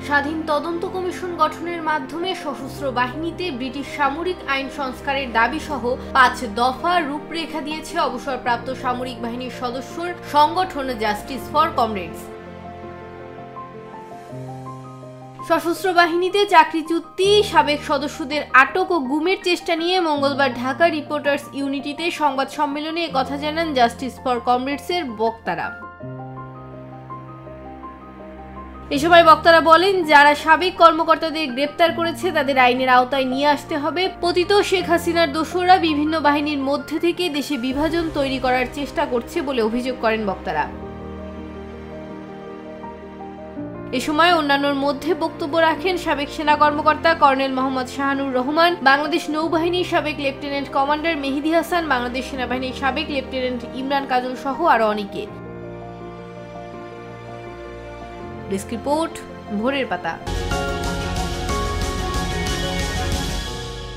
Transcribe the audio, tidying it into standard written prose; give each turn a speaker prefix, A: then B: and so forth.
A: স্বাধীন তদন্ত কমিশন গঠনের মাধ্যমে সশস্ত্র বাহিনীতে ব্রিটিশ সামরিক আইন সংস্কারের দাবি সহ 5 দফা রূপরেখা দিয়েছে অবসরপ্রাপ্ত সামরিক বাহিনীর সদস্যর সংগঠন জাস্টিস ফর কমরেডস। সশস্ত্র বাহিনীতে চাকরিচ্যুতি সাবেক সদস্যদের আটক ও গুমের চেষ্টা নিয়ে মঙ্গলবার ঢাকা রিপোর্টার্স ইউনিটিতে সংবাদ সম্মেলনে একথা জানান জাস্টিস ফর কমরেডসের বক্তারা। এ সময় বক্তারা বলেন, যারা সাবেক কর্মকর্তাদের গ্রেপ্তার করেছে তাদের আইনের আওতায় নিয়ে আসতে হবে। পতিত শেখ হাসিনার দোসররা বিভিন্ন বাহিনীর মধ্যে থেকে দেশে বিভাজন তৈরি করার চেষ্টা করছে বলে অভিযোগ করেন বক্তারা। এ সময় অন্যান্যর মধ্যে বক্তব্য রাখেন সাবেক সেনা কর্মকর্তা কর্নেল মোহাম্মদ শাহানুর রহমান, বাংলাদেশ নৌবাহিনীর সাবেক লেফটেন্যান্ট কমান্ডার মেহেদী হাসান, বাংলাদেশ সেনাবাহিনীর সাবেক লেফটেন্যান্ট ইমরান কাজল সহ আরো অনেকে। ডেস্ক রিপোর্ট, ভোরের পাতা।